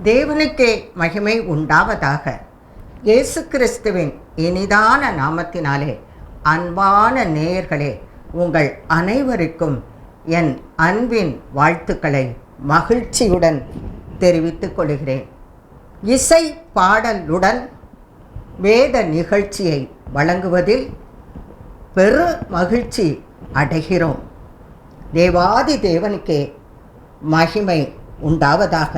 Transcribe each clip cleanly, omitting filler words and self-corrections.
தேவனுக்கே மகிமை உண்டாவதாக. இயேசு கிறிஸ்துவின் இனிதான நாமத்தினாலே அன்பான நேயர்களே, உங்கள் அனைவருக்கும் என் அன்பின் வாழ்த்துக்களை மகிழ்ச்சியுடன் தெரிவித்துக் கொள்கிறேன். இசை பாடலுடன் வேத நிகழ்ச்சியை வழங்குவதில் பெரு மகிழ்ச்சி அடைகிறோம். தேவாதி தேவனுக்கே மகிமை உண்டாவதாக.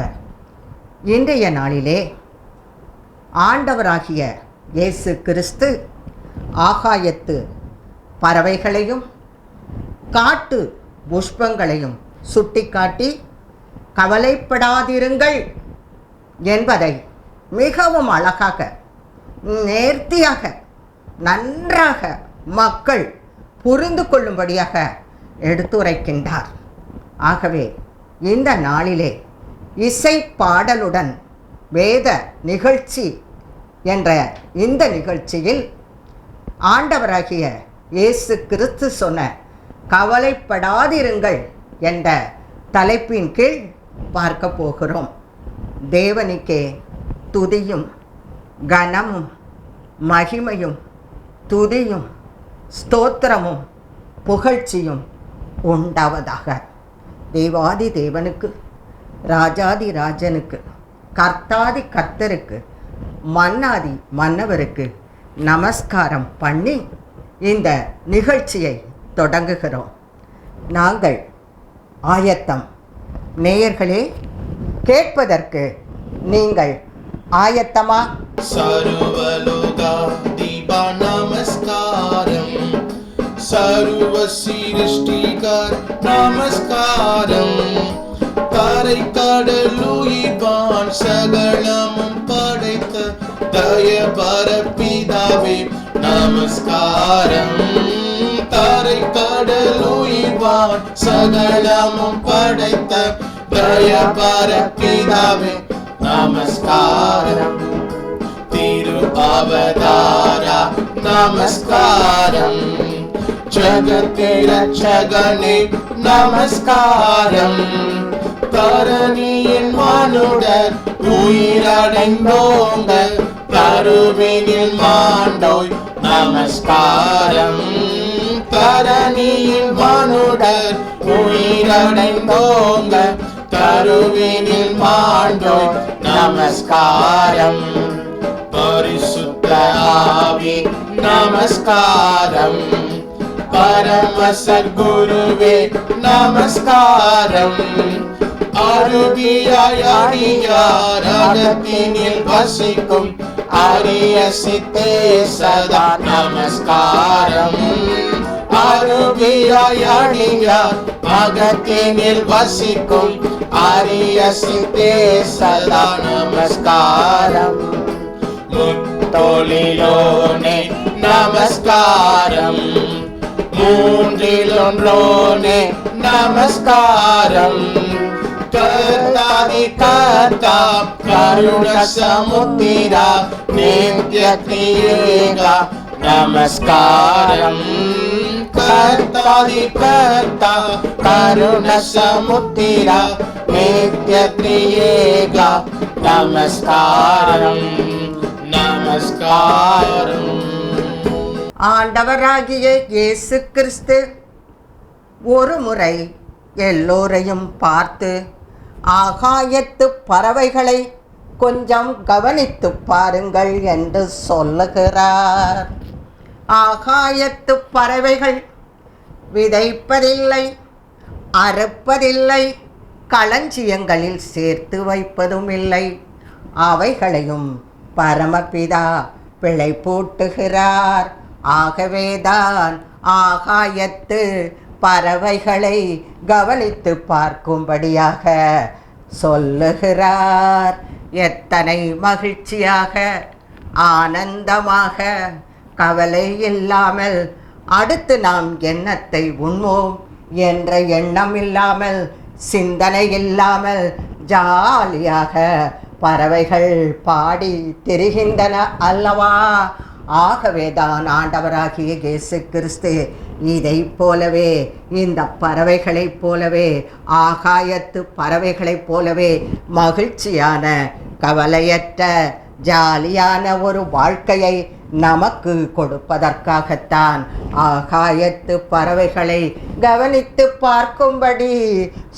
இன்றைய நாளிலே ஆண்டவராகிய இயேசு கிறிஸ்து ஆகாயத்து பறவைகளையும் காட்டு புஷ்பங்களையும் சுட்டிக்காட்டி கவலைப்படாதிருங்கள் என்பதை மிகவும் அழகாக, நேர்த்தியாக, நன்றாக மக்கள் புரிந்து கொள்ளும்படியாக எடுத்துரைக்கின்றார். ஆகவே இந்த நாளிலே இசை பாடலுடன் வேத நிகழ்ச்சி என்ற இந்த நிகழ்ச்சியில் ஆண்டவராகிய இயேசு கிறிஸ்து சொன்ன கவலைப்படாதிருங்கள் என்ற தலைப்பின் கீழ் பார்க்க போகிறோம். தேவனுக்கே துதியும் கனமும் மகிமையும் துதியும் ஸ்தோத்திரமும் புகழ்ச்சியும் உண்டாவதாக. தேவாதி தேவனுக்கு, ராஜாதி ராஜனுக்கு, கர்த்தாதி கர்த்தருக்கு, மன்னாதி மன்னவருக்கு நமஸ்காரம் பண்ணி இந்த நிகழ்ச்சியை தொடங்குகிறோம். நாங்கள் ஆயத்தம். நேயர்களே, கேட்பதற்கு நீங்கள் ஆயத்தமா? சர்வலோகாதிபா நமஸ்காரம், சர்வ சிருஷ்டிகர் நமஸ்காரம், கரை கடலுயிர்வான் சகலமும் படைத்த தயபர பிதாவே நமஸ்காரம், கரை கடலுயிர்வான் சகலமும் படைத்த தயபர பிதாவே நமஸ்காரம், திரு அவதாரா நமஸ்காரம், ஜகத்திர ஜகனே நமஸ்காரம், தரணியின் மானுடர் உயிரடைந்தோங்க கருவினில் மாண்டோய் நமஸ்காரம், தரணியின் மானுடர் உயிரடைந்தோங்க கருவினில் மாண்டோய் நமஸ்காரம், பரிசுத்த ஆவி நமஸ்காரம், பரம சத்குருவே நமஸ்காரம், அருகியார் அகத்தினில் வசிக்கும் அரிய சித்தே சதா நமஸ்காரம், அருகியார் அகத்தினில் வசிக்கும் அரிய சித்தே சதா நமஸ்காரம், முத்தொழிலோனே நமஸ்காரம், மூன்றிலொன்றோனே நமஸ்காரம், கர்த்தாதி கர்த்தா கருண சமுத்திரா நித்ய திரியேகா நமஸ்காரம், கர்த்தாதி கர்த்தா கருண சமுத்திரா நித்ய திரியேகா நமஸ்காரம், நமஸ்காரம். ஆண்டவராகிய இயேசு கிறிஸ்து ஒரு முறை எல்லோரையும் பார்த்து, ஆகாயத்து பறவைகளை கொஞ்சம் கவனித்து பாருங்கள் என்று சொல்லுகிறார். ஆகாயத்து பறவைகள் விதைப்பதில்லை, அறுப்பதில்லை, களஞ்சியங்களில் சேர்த்து வைப்பதும் இல்லை. அவைகளையும் பரமபிதா பிழை பூட்டுகிறார். ஆகவேதான் ஆகாயத்து பறவைகளை கவனித்து பார்க்கும்படியாக சொல்லுகிறார். எத்தனை மகிழ்ச்சியாக, ஆனந்தமாக, கவலை இல்லாமல் அடுத்து நாம் எண்ணத்தை உண்போம் என்ற எண்ணம் இல்லாமல், சிந்தனை இல்லாமல் ஜாலியாக பறவைகள் பாடி திரிகின்றன அல்லவா? ஆகவேதான் ஆண்டவராகிய இயேசு கிறிஸ்து இதை போலவே இந்த பறவைகளைப் போலவே ஆகாயத்து பறவைகளைப் போலவே மகிழ்ச்சியான கவலையற்ற ஜாலியான ஒரு வாழ்க்கையை நமக்கு கொடுப்பதற்காகத்தான் ஆகாயத்து பறவைகளை கவனித்து பார்க்கும்படி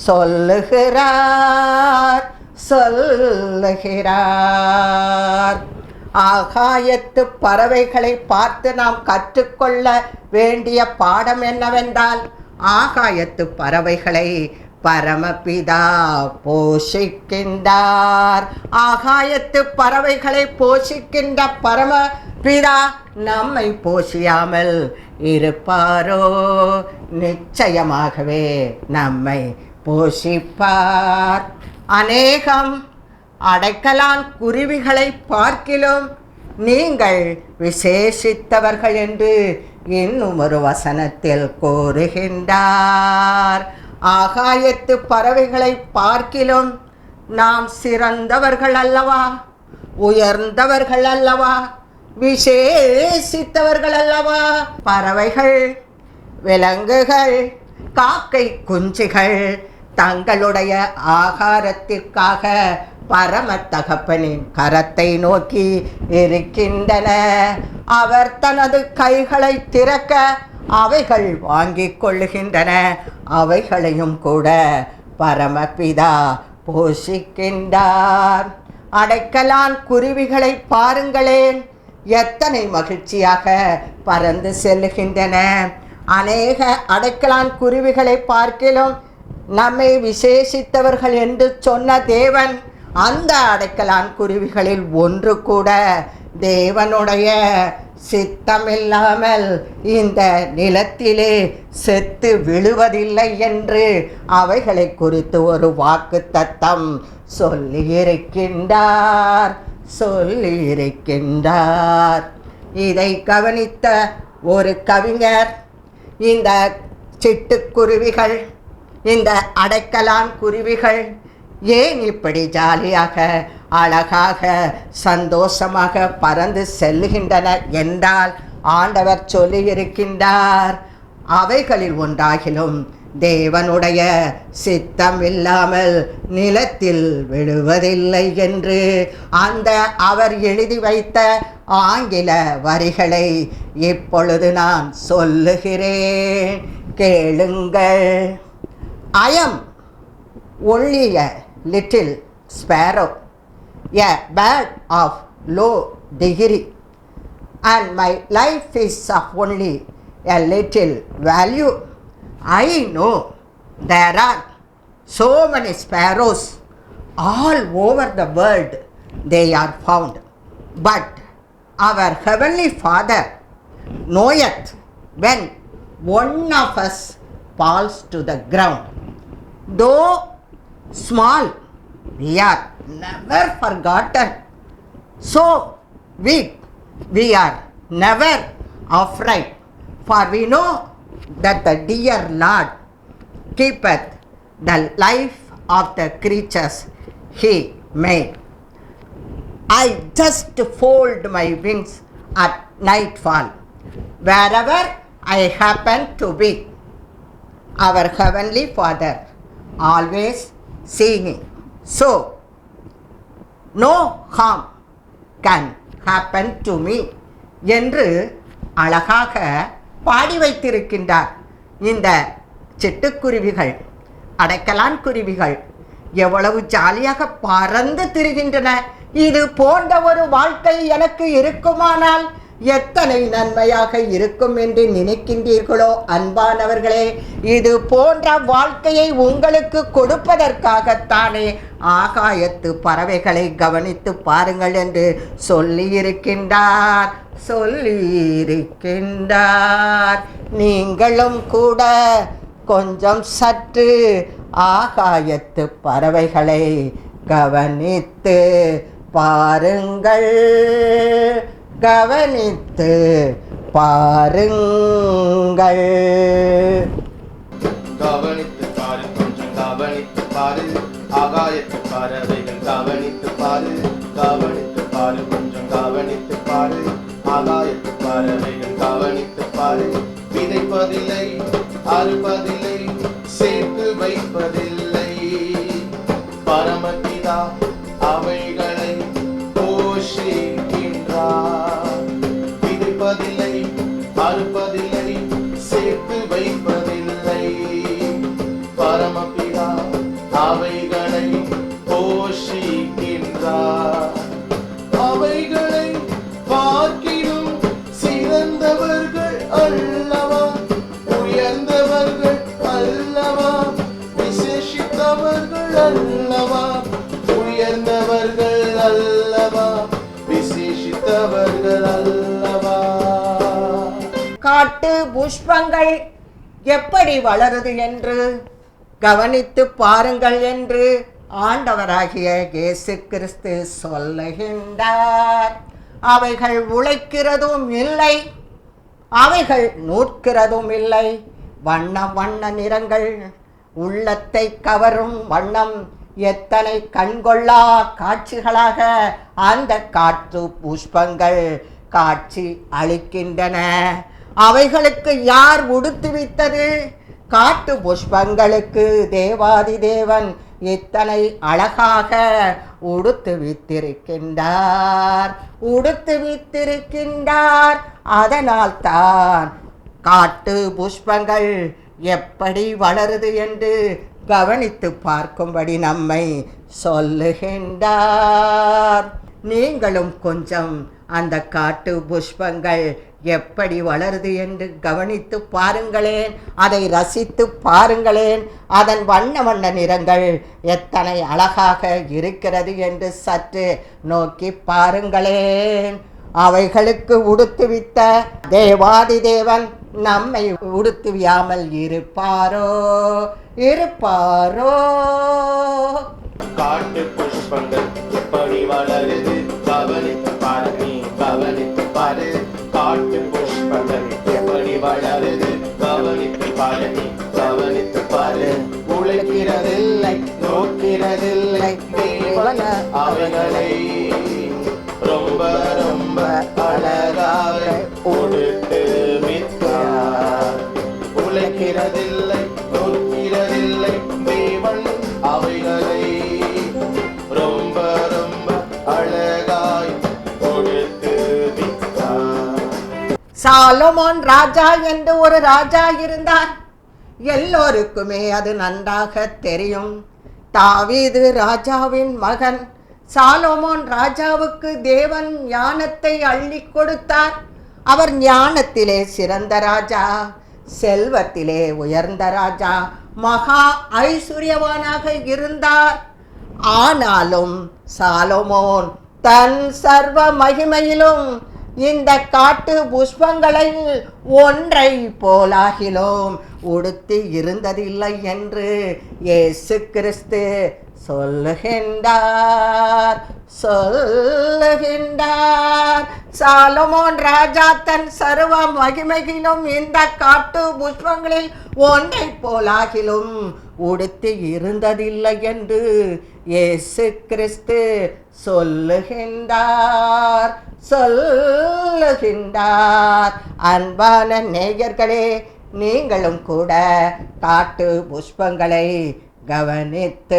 சொல்லுகிறார். ஆகாயத்து பறவைகளை பார்த்து நாம் கற்றுக்கொள்ள வேண்டிய பாடம் என்னவென்றால், ஆகாயத்து பறவைகளை பரமபிதா போஷிக்கின்றார். ஆகாயத்து பறவைகளை போஷிக்கின்ற பரமபிதா நம்மை போஷியாமல் இருப்பாரோ? நிச்சயமாகவே நம்மை போஷிப்பார். அநேகம் அடைக்கலான் குருவிகளை பார்க்கிலும் நீங்கள் விசேஷித்தவர்கள் என்று இன்னும் ஒரு வசனத்தில் கூறுகின்றார். ஆகாயத்து பறவைகளை பார்க்கிலும் நாம் சிறந்தவர்கள் அல்லவா, உயர்ந்தவர்கள் அல்லவா, விசேஷித்தவர்கள் அல்லவா? பறவைகள், விலங்குகள், காக்கை குஞ்சுகள் தங்களுடைய ஆகாரத்திற்காக பரம தகப்பனின் கரத்தை நோக்கி இருக்கின்றன. அவர் தனது கைகளை திறக்க அவைகள் வாங்கிக் கொள்ளுகின்றன. அவைகளையும் கூட பரமபிதா போஷிக்கின்றார். அடைக்கலான் குருவிகளை பாருங்களேன், எத்தனை மகிழ்ச்சியாக பறந்து செல்லுகின்றன. அநேக அடைக்கலான் குருவிகளை பார்க்கிலும் நம்மை விசேஷித்தவர்கள் என்று சொன்ன தேவன், அந்த அடைக்கலான் குருவிகளில் ஒன்று கூட தேவனுடைய சித்தமில்லாமல் இந்த நிலத்திலே செத்து விழுவதில்லை என்று அவைகளை குறித்து ஒரு வாக்குத்தத்தம் சொல்லியிருக்கின்றார். இதை கவனித்த ஒரு கவிஞர், இந்த சிட்டுக்குருவிகள், இந்த அடைக்கலான் குருவிகள் ஏன் இப்படி ஜாலியாக அழகாக சந்தோஷமாக பறந்து செல்லுகின்றன என்றால், ஆண்டவர் சொல்லியிருக்கின்றார், அவைகளில் ஒன்றாகிலும் தேவனுடைய சித்தம் இல்லாமல் நிலத்தில் விழுவதில்லை என்று. அந்த அவர் எழுதி வைத்த ஆங்கில வரிகளை இப்பொழுது நான் சொல்லுகிறேன், கேளுங்கள். I am only a little sparrow, a bird of low degree, and my life is of only a little value. I know there are so many sparrows all over the world, they are found, but our heavenly Father knoweth when one of us falls to the ground. Though small, we are never forgotten. So weak, we are never afraid. For we know that the dear Lord keepeth the life of the creatures He made. I just fold my wings at nightfall, wherever I happen to be. Our Heavenly Father always singing, so no harm can happen to me என்று அழகாக பாடி வைத்திருக்கின்றார். இந்த சிட்டுக்குருவிகள், அடைக்கலான் குருவிகள் எவ்வளவு ஜாலியாக பறந்து திரிகின்றன. இது போன்ற ஒரு வாழ்க்கை எனக்கு இருக்குமானால் எத்தனை நன்மையாக இருக்கும் என்று நினைக்கின்றீர்களோ அன்பானவர்களே? இது போன்ற வாழ்க்கையை உங்களுக்கு கொடுப்பதற்காகத்தானே ஆகாயத்து பறவைகளை கவனித்து பாருங்கள் என்று சொல்லியிருக்கின்றார். நீங்களும் கூட கொஞ்சம் சற்று ஆகாயத்து பறவைகளை கவனித்து பாருங்கள், கவனித்து பாருங்கள். கவனித்து பாரு, கொஞ்சம் கவனித்து பாரு, ஆகாயத்து பறவைகள் கவனித்து பாரு, கவனித்து பாரு, கொஞ்சம் கவனித்து பாரு, ஆகாயத்து பறவைகள் கவனித்து பாரு. விதைப்பதில்லை, அறுப்பதில்லை, சேர்த்து வைப்பதில்லை. பரமபிதா அவைகளை போஷிக்கின்றார். விதைப்பதில்லை, அறுப்பதில்லை, சேர்த்து வைப்பதில்லை. பரமபிதா அவைகளை போஷிக்கின்றார். அவைகளை பார்க்கிலும் சிறந்தவர்கள் அல்லவா, உயர்ந்தவர்கள் அல்லவா, விசேஷித்தவர்கள் அல்லவா, உயர்ந்தவர்கள் அல்லவா, விசேஷித்தவர்கள் அல்லவா. காட்டு புஷ்பங்கள் எப்படி வளருது என்று கவனித்து பாருங்கள் என்று ஆண்டவராகிய இயேசு கிறிஸ்து சொல்லுகின்றார். அவைகள் உழைக்கிறதும் இல்லை, அவைகள் நூற்கிறதும் இல்லை. வண்ண வண்ண நிறங்கள் உள்ளத்தை கவரும் வண்ணம் எத்தனை கண்கொள்ளா காட்சிகளாக அந்த காட்டு புஷ்பங்கள் காட்சி அளிக்கின்றன. அவைகளுக்கு யார் உடுத்துவித்தது? காட்டு புஷ்பங்களுக்கு தேவாதி தேவன் இத்தனை அழகாக உடுத்துவித்திருக்கின்றார். அதனால் தான் காட்டு புஷ்பங்கள் எப்படி வளருது என்று கவனித்து பார்க்கும்படி நம்மை சொல்லுகின்றார். நீங்களும் கொஞ்சம் அந்த காட்டு புஷ்பங்கள் எப்படி வளருது என்று கவனித்து பாருங்களேன், அதை ரசித்து பாருங்களேன். அதன் வண்ண வண்ண நிறங்கள் எத்தனை அழகாக இருக்கிறது என்று சற்று நோக்கி பாருங்களேன். அவைகளுக்கு உடுத்துவித்த தேவாதி தேவன் நம்மை உடுத்துவியாமல் இருப்பாரோ? காட்டு புஷ்பங்கள் எப்படி வளருது கவனித்து பாரு, நீ கவனித்து பாரு. காட்டு புஷ்பங்கள் எப்படி வளருது கவனித்து பாரு, நீ கவனித்து பாரு. உழைக்கிறதில்லை, நோக்கிறதில்லை, தேவன் அவைகளை ரொம்ப ரொம்ப அழகாக உடுத்து விட்டார். உழைக்கிறதில்லை, நோக்கிறதில்லை, தேவன் அவைகளை ரொம்ப ரொம்ப அழகாய் கொடுத்து விட்டார். சாலமோன் ராஜா என்று ஒரு ராஜா இருந்தார். எல்லோருக்குமே அது நன்றாக தெரியும். தாவீது ராஜாவின் மகன். சாலமோன் ராஜாவுக்கு தேவன் ஞானத்தை அள்ளி கொடுத்தார். அவர் ஞானத்திலே சிறந்த ராஜா, செல்வத்திலே உயர்ந்த ராஜா, மகா ஐஸ்வர்யவானாக இருந்தார். ஆனாலும் சாலமோன் தன் சர்வ மகிமையிலும் இந்த காட்டு புஷ்பங்களை ஒன்றை போலாகிலும் உடுத்தி இருந்ததில்லை என்று இயேசு கிறிஸ்து சொல்லுகின்றார். சாலமோன் ராஜா தன் சர்வ மகிமையிலும் இந்த காட்டு புஷ்பங்களில் ஒன்றை போலாகிலும் உடுத்தி இருந்ததில்லை என்று இயேசு கிறிஸ்து சொல்லுகின்றார். அன்பான நேயர்களே, நீங்களும் கூட காட்டு புஷ்பங்களை கவனித்து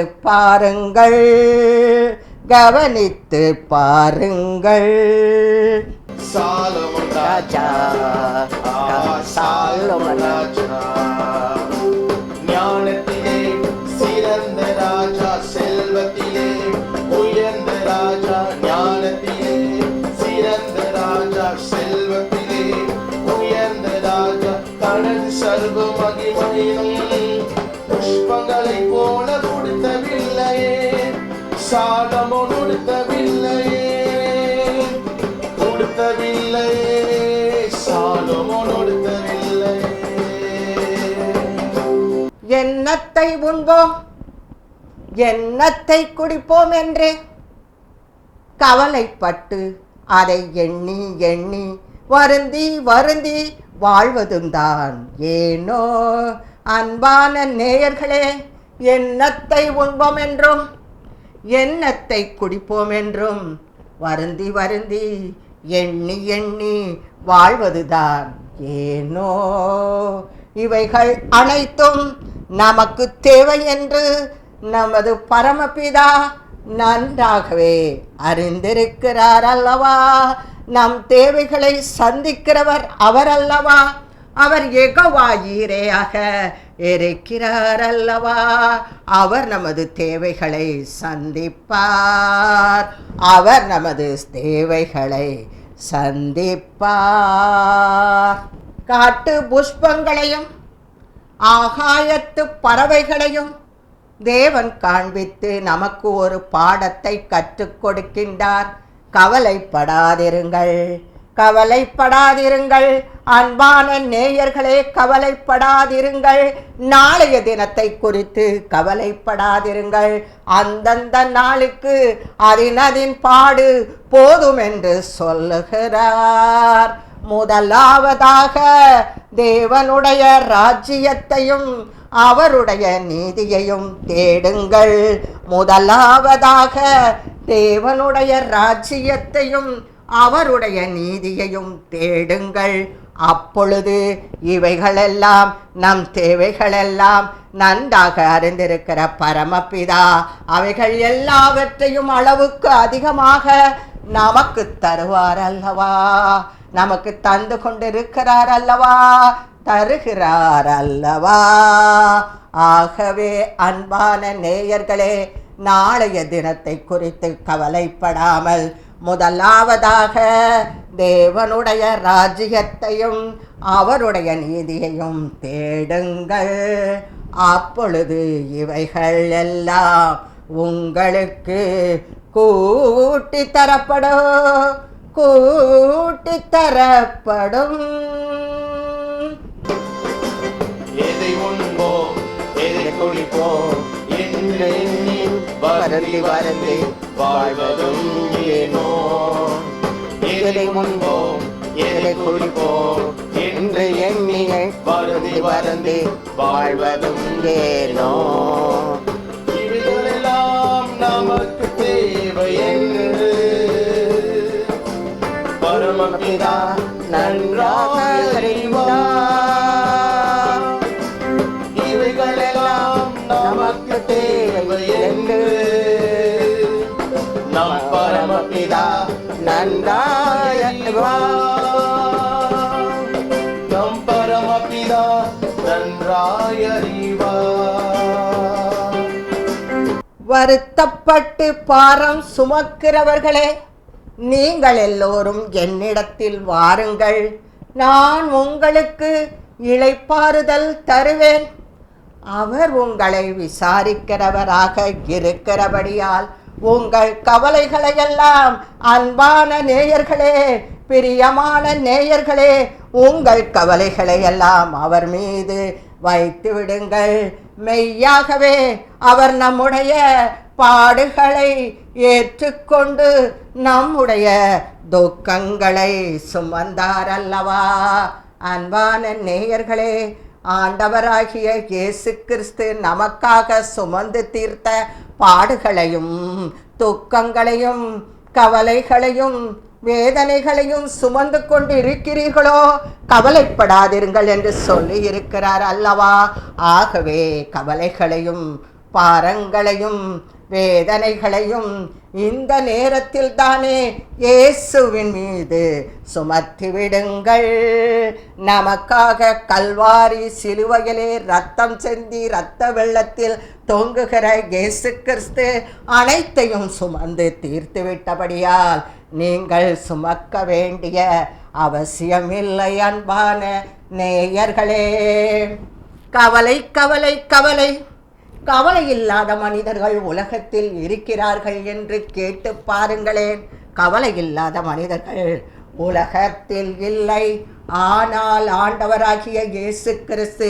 பாருங்கள். சாலமோன் ராஜா, சாலமோன் ராஜா, ஞானத்திலே சிறந்த ராஜா, செல்வத்திலே உயர்ந்த ராஜா. ஞானத்திலே சிறந்த ராஜா, செல்வத்திலே உயர்ந்த ராஜா. தனது சர்வ மகிமையிலும் புஷ்பங்களை போல கொடுத்தவில்லையே சாலமோன், கொடுத்தவில்லையே சாலமோன் கொடுத்தவில்லையே. எண்ணத்தை உண்போம், எண்ணத்தை குடிப்போம் என்று கவலைப்பட்டு அதை எண்ணி எண்ணி வருந்தி வருந்தி வாழ்வதும் தான் ஏனோ? அன்பான நேயர்களே, எண்ணத்தை உண்போம் என்றும் எண்ணத்தை குடிப்போம் என்றும் வருந்தி வருந்தி எண்ணி எண்ணி வாழ்வதுதான் ஏனோ. இவைகள் அனைத்தும் நமக்கு தேவை என்று நமது பரமபிதா நன்றாகவே அறிந்திருக்கிறார் அல்லவா. நம் தேவைகளை சந்திக்கிறவர் அவர் அல்லவா. அவர் யெகோவா ஈரேயாக இருக்கிறார் அல்லவா. அவர் நமது தேவைகளை சந்திப்பார். அவர் நமது தேவைகளை சந்திப்பார். காட்டு புஷ்பங்களையும் ஆகாயத்து பறவைகளையும் தேவன் காண்பித்து நமக்கு ஒரு பாடத்தை கற்றுக் கொடுக்கின்றார். கவலைப்படாதிருங்கள், கவலைப்படாதிருங்கள் அன்பான நேயர்களே, கவலைப்படாதிருங்கள். நாளைய தினத்தை குறித்து கவலைப்படாதிருங்கள். அந்தந்த நாளுக்கு அதினதின் பாடு போதும் என்று சொல்லுகிறார். முதலாவதாக தேவனுடைய ராஜ்யத்தையும் அவருடைய நீதியையும் தேடுங்கள். முதலாவதாக தேவனுடைய ராஜ்யத்தையும் அவருடைய நீதியையும் தேடுங்கள். அப்பொழுது இவைகளெல்லாம் நம் தேவைகளெல்லாம் நன்றாக அறிந்திருக்கிற பரமபிதா அவைகள் எல்லாவற்றையும் அளவுக்கு அதிகமாக நமக்கு தருவார் அல்லவா. நமக்கு தந்து கொண்டிருக்கிறார் அல்லவா, தருகிறார் அல்லவா. ஆகவே அன்பான நேயர்களே, நாளைய தினத்தை குறித்து கவலைப்படாமல் முதலாவதாக தேவனுடைய ராஜ்யத்தையும் அவருடைய நீதியையும் தேடுங்கள். அப்பொழுது இவைகள் எல்லாம் உங்களுக்கு கூட்டி தரப்படும், கூட்டி தரப்படும். எதை உண்போம், எதை குடிப்போம் என்று எண்ணி வருந்தி வருந்தி வாழ்வதும் ஏனோ. எதை உண்போம், எதை குடிப்போம் என்று எண்ணி வருந்தி வருந்தி வாழ்வதும் ஏனோ. இவைகளெல்லாம் நமக்கு தேவை என்று பரமபிதா நன்றாக அறிவார். இவைகளெல்லாம் நமக்கு தேவை என்று நம் பரமபிதா நன்றாக அறிவார். நம் பரமபிதா நன்றாக அறிவார். வருத்தப்பட்டு பாரம் சுமக்கிறவர்களே, நீங்கள் எல்லோரும் என்னிடத்தில் வாருங்கள், நான் உங்களுக்கு இளைப்பாறுதல் தருவேன். அவர் உங்களை விசாரிக்கிறவராக இருக்கிறபடியால் உங்கள் கவலைகளையெல்லாம் அன்பான நேயர்களே, பிரியமான நேயர்களே, உங்கள் கவலைகளையெல்லாம் அவர் மீது வைத்து விடுங்கள். மெய்யாகவே அவர் நம்முடைய பாடுகளை ஏற்றுக்கொண்டு நம்முடைய துக்கங்களை சுமந்தார் அல்லவா. அன்பான நேயர்களே, ஆண்டவராகிய இயேசு கிறிஸ்து நமக்காக சுமந்து தீர்த்த பாடுகளையும் துக்கங்களையும் கவலைகளையும் வேதனைகளையும் சுமந்து கொண்டு இருக்கிறீர்களோ, கவலைப்படாதிருங்கள் என்று சொல்லி இருக்கிறார் அல்லவா. ஆகவே கவலைகளையும் பாரங்களையும் வேதனைகளையும் இந்த நேரத்தில் தானே இயேசுவின் மீது சுமத்திவிடுங்கள். நமக்காக கல்வாரி சிலுவையிலே ரத்தம் சிந்தி இரத்த வெள்ளத்தில் தொங்குகிற இயேசு கிறிஸ்து அனைத்தையும் சுமந்து தீர்த்து விட்டபடியால் நீங்கள் சுமக்க வேண்டிய அவசியமில்லை. அன்பான நேயர்களே, கவலை கவலை கவலை கவலை இல்லாத மனிதர்கள் உலகத்தில் இருக்கிறார்கள் என்று கேட்டு பாருங்களேன். கவலை இல்லாத மனிதர்கள் உலகத்தில் இல்லை. ஆனால் ஆண்டவராகிய இயேசு கிறிஸ்து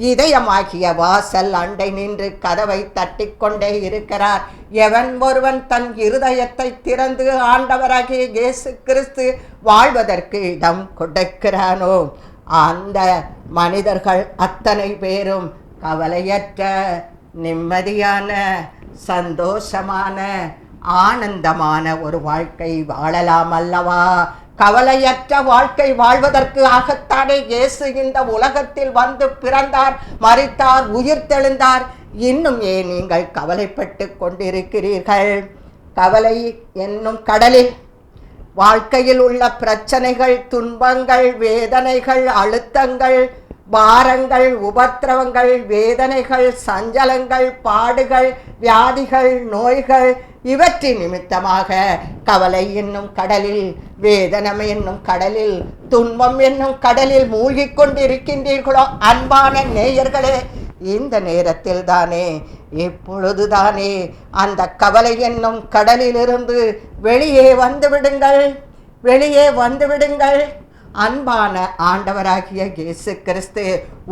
இதயமாகிய வாசல் அண்டை நின்று கதவை தட்டிக்கொண்டே இருக்கிறார். எவன் ஒருவன் தன் இருதயத்தை திறந்து ஆண்டவராகிய இயேசு கிறிஸ்து வாழ்வதற்கு இடம் கொடுக்கிறானோ, அந்த மனிதர்கள் அத்தனை பேரும் கவலையற்ற நிம்மதியான சந்தோஷமான ஆனந்தமான ஒரு வாழ்க்கை வாழலாம் அல்லவா. கவலையற்ற வாழ்க்கை வாழ்வதற்கு ஆகத்தானே இயேசு இந்த உலகத்தில் வந்து பிறந்தார், மரித்தார், உயிர் தெழுந்தார். இன்னும் ஏன் நீங்கள் கவலைப்பட்டு கொண்டிருக்கிறீர்கள்? கவலை என்னும் கடலில் வாழ்க்கையில் உள்ள பிரச்சனைகள், துன்பங்கள், வேதனைகள், அழுத்தங்கள், பாரங்கள், உபத்திரவங்கள், வேதனைகள், சஞ்சலங்கள், பாடுகள், வியாதிகள், நோய்கள் இவற்றின் நிமித்தமாக கவலை என்னும் கடலில், வேதனை என்னும் கடலில், துன்பம் என்னும் கடலில் மூழ்கிக் கொண்டிருக்கின்றீர்களோ? அன்பான நேயர்களே, இந்த நேரத்தில் தானே, எப்பொழுதுதானே அந்த கவலை என்னும் கடலிலிருந்து வெளியே வந்து விடுங்கள், வெளியே வந்து விடுங்கள். அன்பான ஆண்டவராகிய இயேசு கிறிஸ்து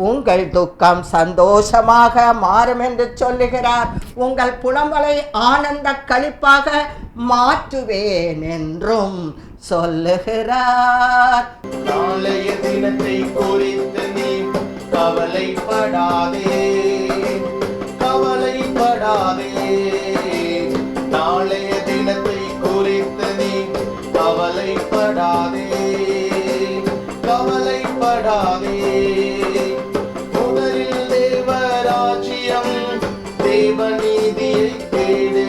உங்கள் துக்கம் சந்தோஷமாக மாறும் என்று சொல்லுகிறார். உங்கள் புலம்பலை ஆனந்த களிப்பாக மாற்றுவேன் என்றும் சொல்லுகிறார். நாளைய தினத்தை குறித்து நீ கவலைப்படாதே, கவலைப்படாதே. நாளைய தினத்தை குறித்து நீ கவலைப்படாதே, கவலைப்படாதே. முதலில் தேவராஜ்யம், தேவநீதியை தேடு.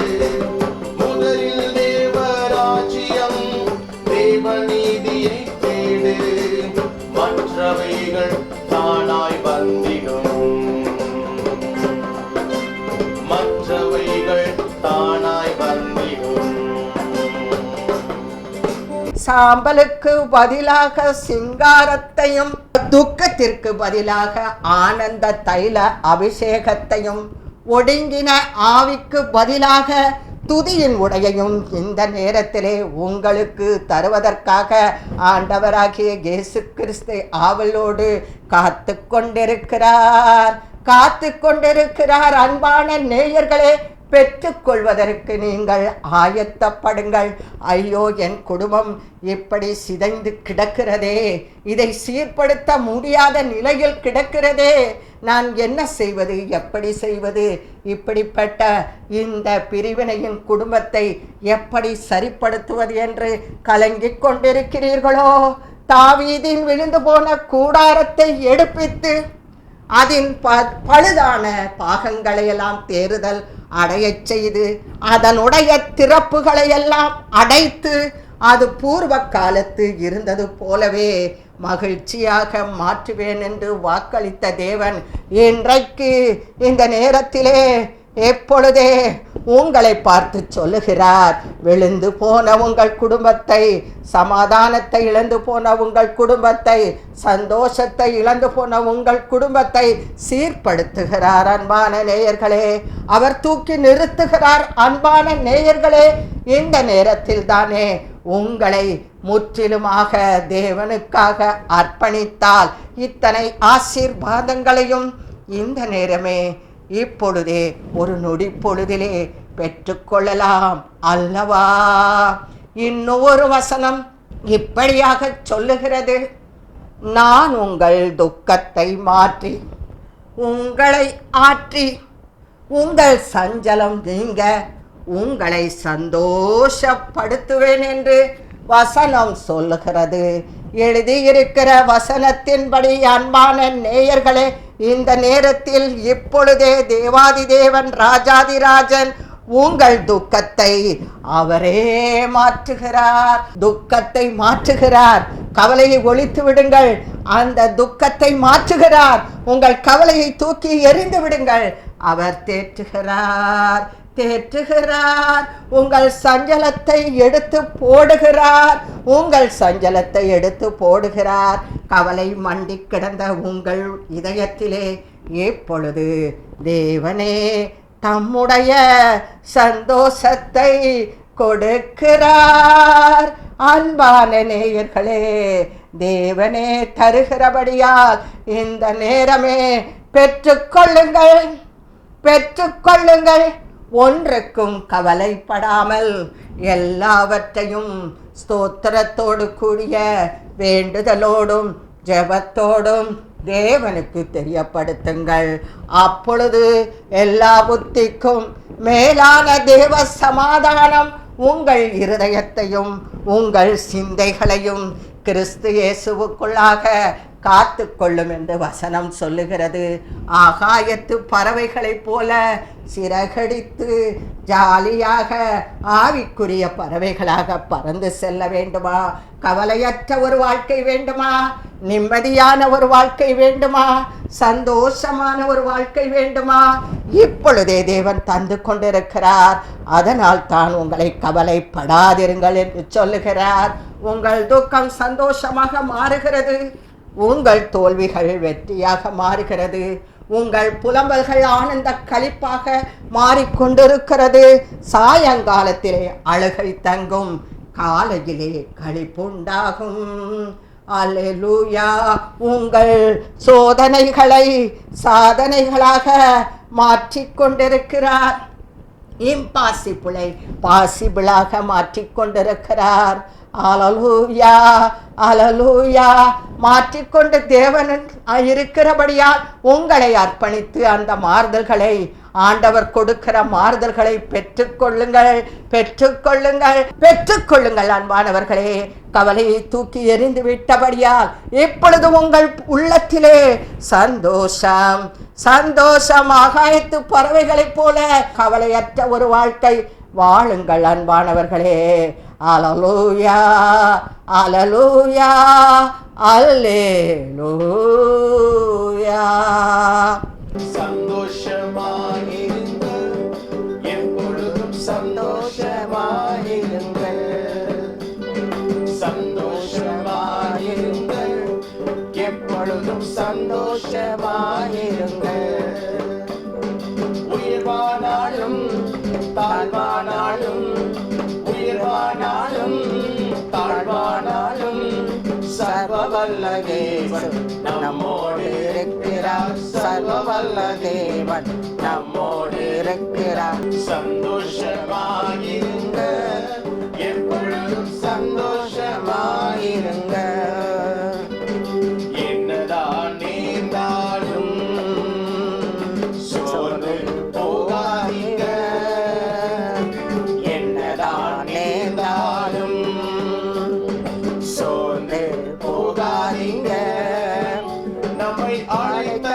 முதலில் தேவராஜ்யம், தேவநீதியை தேடு. மற்றவைகள் தானாய் வந்திடும், மற்றவைகள் தானாய் வந்திடும். சாம்பலுக்கு பதிலாக சிங்காரத்தையும், துக்கத்திற்கு பதிலாக ஆனந்த தைல அபிஷேகத்தையும், ஒடுங்கின ஆவிக்கு பதிலாக துதியின் உடையையும் இந்த நேரத்திலே உங்களுக்கு தருவதற்காக ஆண்டவராகிய இயேசு கிறிஸ்து ஆவலோடு காத்து கொண்டிருக்கிறார், காத்து கொண்டிருக்கிறார். அன்பான நேயர்களே, பெற்றுக்கொள்வதற்கு நீங்கள் ஆயத்தப்படுங்கள். ஐயோ, என் குடும்பம் இப்படி சிதைந்து கிடக்கிறதே, இதை சீர்படுத்த முடியாத நிலையில் கிடக்கிறதே, நான் என்ன செய்வது, எப்படி செய்வது, இப்படிப்பட்ட இந்த பிரிவினையின் குடும்பத்தை எப்படி சரிப்படுத்துவது என்று கலங்கிக் கொண்டிருக்கிறீர்களோ? தாவீதின் விழுந்து போன கூடாரத்தை எடுப்பித்து அதன் பழுதான பாகங்களை எல்லாம் தேறுதல் அடையச் செய்து, அதனுடைய திறப்புகளை எல்லாம் அடைத்து, அது பூர்வ காலத்து இருந்தது போலவே மகிழ்ச்சியாக மாற்றுவேன் என்று வாக்களித்த தேவன் இன்றைக்கு இந்த நேரத்திலே எப்பொழுதே உங்களை பார்த்து சொல்லுகிறார். விழுந்து போன உங்கள் குடும்பத்தை, சமாதானத்தை இழந்து போன உங்கள் குடும்பத்தை, சந்தோஷத்தை இழந்து போன உங்கள் குடும்பத்தை சீர்படுத்துகிறார். அன்பான நேயர்களே, அவர் தூக்கி நிறுத்துகிறார். அன்பான நேயர்களே, இந்த நேரத்தில் தானே உங்களை முற்றிலுமாக தேவனுக்காக அர்ப்பணித்தால் இத்தனை ஆசீர்வாதங்களையும் இந்த நேரமே, இப்பொழுதே, ஒரு நொடி பொழுதிலே பெற்றுக்கொள்ளலாம் அல்லவா? இன்னும் ஒரு வசனம் இப்படியாக சொல்லுகிறது. நான் உங்கள் துக்கத்தை மாற்றி உங்களை ஆற்றி, உங்கள் சஞ்சலம் நீங்க உங்களை சந்தோஷப்படுத்துவேன் என்று வசனம் சொல்லுகிறது. எழுதியிருக்கிற வசனத்தின்படி அன்பான நேயர்களே, இந்த நேரத்தில் இப்பொழுதே தேவாதி தேவன், ராஜாதிராஜன் உங்கள் துக்கத்தை அவரே மாற்றுகிறார், துக்கத்தை மாற்றுகிறார். கவலையை ஒழித்து விடுங்கள், அந்த துக்கத்தை மாற்றுகிறார். உங்கள் கவலையை தூக்கி எறிந்து விடுங்கள், அவர் தேற்றுகிறார், தேற்றுகிறார். உங்கள் சஞ்சலத்தை எடுத்து போடுகிறார், உங்கள் சஞ்சலத்தை எடுத்து போடுகிறார். கவலை மண்டி கிடந்த உங்கள் இதயத்திலே இப்பொழுது தேவனே தம்முடைய சந்தோஷத்தை கொடுக்கிறார். அன்பான நேயர்களே, தேவனே தருகிறபடியால் இந்த நேரமே பெற்றுக்கொள்ளுங்கள், பெற்றுக்கொள்ளுங்கள். ஒன்றுக்கும் கவலைப்படாமல் எல்லாவற்றையும் ஸ்தோத்திரத்தோடு கூடிய வேண்டுதலோடும் ஜெபத்தோடும் தேவனுக்கு தெரியப்படுத்துங்கள். அப்பொழுது எல்லா புத்திக்கும் மேலான தேவ சமாதானம் உங்கள் இருதயத்தையும் உங்கள் சிந்தைகளையும் கிறிஸ்து இயேசுவுக்குள்ளாக காத்து கொள்ளும் என்று வசனம் சொல்லுகிறது. ஆகாயத்து பறவைகளைப் போல சிறகடித்து ஜாலியாக ஆவிக்குரிய பறவைகளாக பறந்து செல்ல வேண்டுமா? கவலையற்ற ஒரு வாழ்க்கை வேண்டுமா? நிம்மதியான ஒரு வாழ்க்கை வேண்டுமா? சந்தோஷமான ஒரு வாழ்க்கை வேண்டுமா? இப்பொழுதே தேவன் தந்து கொண்டிருக்கிறார். அதனால் தான் உங்களை கவலைப்படாதிருங்கள் என்று சொல்லுகிறார். உங்கள் துக்கம் சந்தோஷமாக மாறுகிறது. உங்கள் தோல்விகள் வெற்றியாக மாறுகிறது. உங்கள் புலம்பல்கள் ஆனந்த களிப்பாக மாறிக்கொண்டிருக்கிறது. சாயங்காலத்திலே அழுகை தங்கும், காலையிலே களிப்புண்டாகும். அல்லேலூயா. உங்கள் சோதனைகளை சாதனைகளாக மாற்றிக்கொண்டிருக்கிறார். இம்பாசிபிளை பாசிபிளாக மாற்றிக்கொண்டிருக்கிறார். அல்லேலூயா, அல்லேலூயா. மாற்றிக்கொண்டு தேவன் இருக்கிறபடியால் உங்களை அர்ப்பணித்து அந்த மாறுதல்களை, ஆண்டவர் கொடுக்கிற மாறுதல்களை பெற்றுக்கொள்ளுங்கள், பெற்றுக்கொள்ளுங்கள், பெற்றுக்கொள்ளுங்கள். அன்பானவர்களே, கவலையை தூக்கி எறிந்து விட்டபடியால் இப்பொழுது உங்கள் உள்ளத்திலே சந்தோஷம், சந்தோஷம். ஆகாயத்து பறவைகளைப் போல கவலையற்ற ஒரு வாழ்க்கை வாழுங்கள் அன்பானவர்களே. அல்லேலூயா, அல்லேலூயா, அல்லேலூயா. சந்தோஷமாயிருங்கள், எப்பொழுதும் சந்தோஷமாயிருங்கள். சந்தோஷமாயிருங்கள், எப்பொழுதும் சந்தோஷமாயிருங்கள். உயர்வானாலும் தாழ்வானாலும், உயர்வானாலும் தாழ்வானாலும், சர்வவல்ல தேவன் நம்மோடு இருக்கிறார். சர்வவல்ல தேவன் நம்மோடு இருக்கிறார். சந்தோஷமாயிருங்க, எப்பொழுதும் சந்தோஷமாயிருங்க. என்னதான் நேர்ந்தாலும் சோர்ந்து போகாதீங்க. என்னதான் நேர்ந்தாலும் சோர்ந்து போகாதீங்க. நம்மை அழைத்த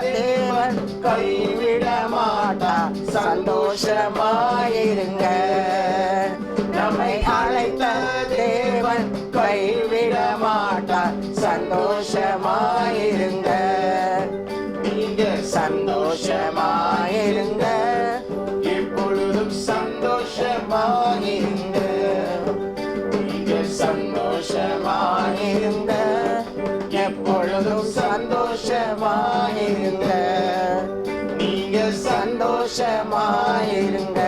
தேவன் கைவிட மாட்டார். சந்தோஷமாயிருங்க. நம்மை அழைத்த தேவன் கைவிட மாட்டார். சந்தோஷமாயிருங்க. நீங்க சந்தோஷமாயிருங்க, எப்பொழுதும் சந்தோஷமாயிருங்க. நீங்க சந்தோஷமாயிருங்க, எப்பொழுதும் சந்தோஷமாயிருங்க. நீங்க சந்தோஷமாயிருங்க.